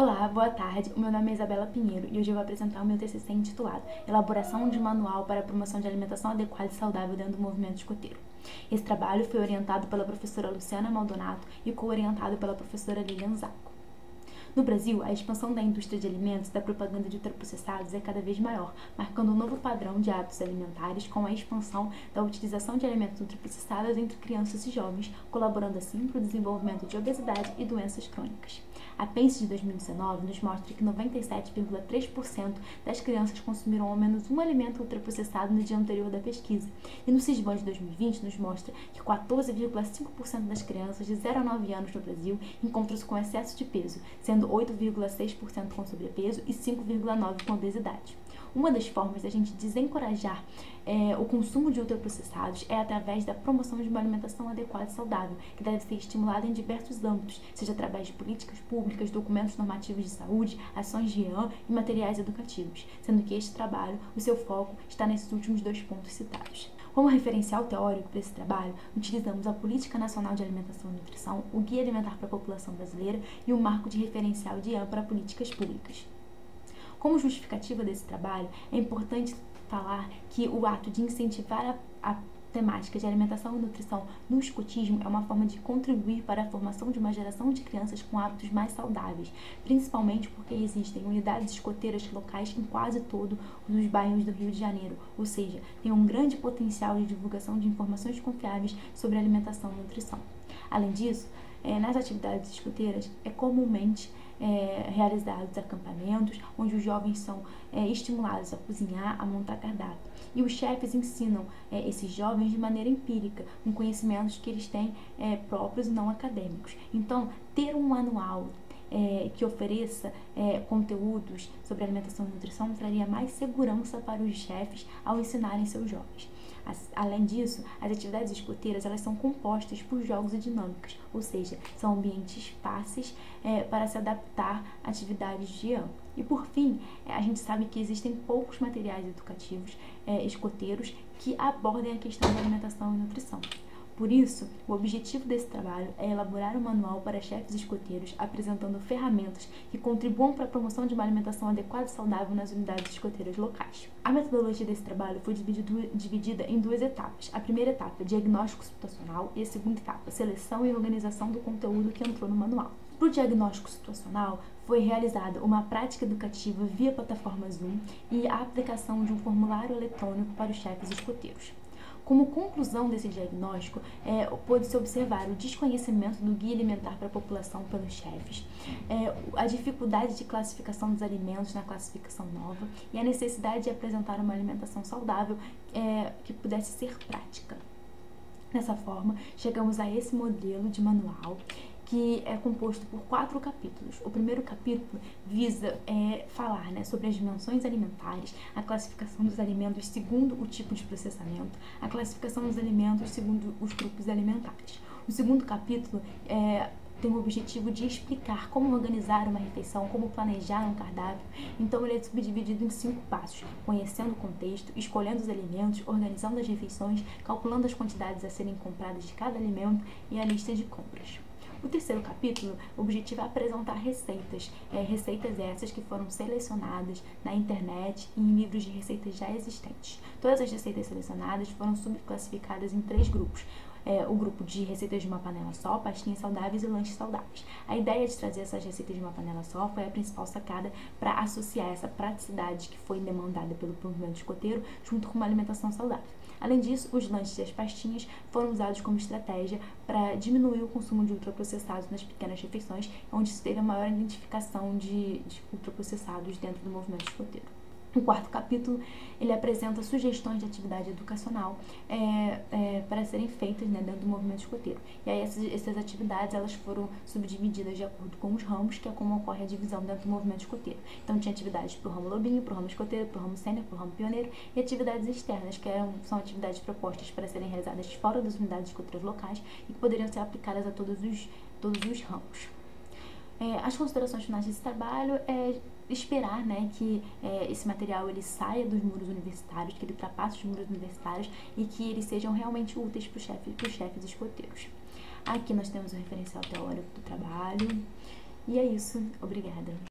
Olá, boa tarde. O meu nome é Isabela Pinheiro e hoje eu vou apresentar o meu TCC intitulado Elaboração de Manual para a Promoção de Alimentação Adequada e Saudável dentro do Movimento Escoteiro. Esse trabalho foi orientado pela professora Luciana Maldonato e co-orientado pela professora Lilian Zacco. No Brasil, a expansão da indústria de alimentos e da propaganda de ultraprocessados é cada vez maior, marcando um novo padrão de hábitos alimentares com a expansão da utilização de alimentos ultraprocessados entre crianças e jovens, colaborando assim para o desenvolvimento de obesidade e doenças crônicas. A PENS de 2019 nos mostra que 97,3% das crianças consumiram ao menos um alimento ultraprocessado no dia anterior da pesquisa, e no CISBAN de 2020 nos mostra que 14,5% das crianças de 0 a 9 anos no Brasil encontram-se com excesso de peso, sendo 8,6% com sobrepeso e 5,9% com obesidade. Uma das formas da gente desencorajar o consumo de ultraprocessados é através da promoção de uma alimentação adequada e saudável, que deve ser estimulada em diversos âmbitos, seja através de políticas públicas, documentos normativos de saúde, ações de IAN e materiais educativos, sendo que este trabalho, o seu foco, está nesses últimos dois pontos citados. Como referencial teórico para esse trabalho, utilizamos a Política Nacional de Alimentação e Nutrição, o Guia Alimentar para a População Brasileira e o Marco de Referencial de IAN para Políticas Públicas. Como justificativa desse trabalho, é importante falar que o ato de incentivar a temática de alimentação e nutrição no escotismo é uma forma de contribuir para a formação de uma geração de crianças com hábitos mais saudáveis, principalmente porque existem unidades escoteiras locais em quase todos os bairros do Rio de Janeiro, ou seja, tem um grande potencial de divulgação de informações confiáveis sobre alimentação e nutrição. Além disso, nas atividades escoteiras é comumente realizados acampamentos onde os jovens são estimulados a cozinhar, a montar cardápio. E os chefes ensinam esses jovens de maneira empírica, com conhecimentos que eles têm próprios e não acadêmicos. Então, ter um manual que ofereça conteúdos sobre alimentação e nutrição traria mais segurança para os chefes ao ensinarem seus jovens. Além disso, as atividades escoteiras elas são compostas por jogos e dinâmicas, ou seja, são ambientes fáceis para se adaptar a atividades de IAN. E por fim, a gente sabe que existem poucos materiais educativos escoteiros que abordem a questão da alimentação e nutrição. Por isso, o objetivo desse trabalho é elaborar um manual para chefes escoteiros apresentando ferramentas que contribuam para a promoção de uma alimentação adequada e saudável nas unidades escoteiras locais. A metodologia desse trabalho foi dividida em duas etapas. A primeira etapa, diagnóstico situacional, e a segunda etapa, seleção e organização do conteúdo que entrou no manual. Para o diagnóstico situacional, foi realizada uma prática educativa via plataforma Zoom e a aplicação de um formulário eletrônico para os chefes escoteiros. Como conclusão desse diagnóstico, pôde-se observar o desconhecimento do guia alimentar para a população pelos chefes, a dificuldade de classificação dos alimentos na classificação nova e a necessidade de apresentar uma alimentação saudável que pudesse ser prática. Dessa forma, chegamos a esse modelo de manual, que é composto por 4 capítulos. O primeiro capítulo visa falar sobre as dimensões alimentares, a classificação dos alimentos segundo o tipo de processamento, a classificação dos alimentos segundo os grupos alimentares. O segundo capítulo tem o objetivo de explicar como organizar uma refeição, como planejar um cardápio. Então ele é subdividido em 5 passos: conhecendo o contexto, escolhendo os alimentos, organizando as refeições, calculando as quantidades a serem compradas de cada alimento e a lista de compras. O terceiro capítulo, o objetivo é apresentar receitas, receitas essas que foram selecionadas na internet e em livros de receitas já existentes. Todas as receitas selecionadas foram subclassificadas em 3 grupos. O grupo de receitas de uma panela só, pastinhas saudáveis e lanches saudáveis. A ideia de trazer essas receitas de uma panela só foi a principal sacada para associar essa praticidade que foi demandada pelo movimento escoteiro junto com uma alimentação saudável. Além disso, os lanches e as pastinhas foram usados como estratégia para diminuir o consumo de ultraprocessados nas pequenas refeições, onde se teve a maior identificação de ultraprocessados dentro do movimento escoteiro. O quarto capítulo, ele apresenta sugestões de atividade educacional para serem feitas dentro do movimento escoteiro. E aí essas atividades elas foram subdivididas de acordo com os ramos, que é como ocorre a divisão dentro do movimento escoteiro. Então tinha atividades para o ramo lobinho, para o ramo escoteiro, para o ramo sênior, para o ramo pioneiro, e atividades externas, que são atividades propostas para serem realizadas fora das unidades escoteiras locais e que poderiam ser aplicadas a todos os ramos. As considerações finais desse trabalho é esperar que esse material ele saia dos muros universitários, que ele ultrapasse os muros universitários e que eles sejam realmente úteis para os chefes escoteiros. Aqui nós temos o referencial teórico do trabalho. E é isso. Obrigada.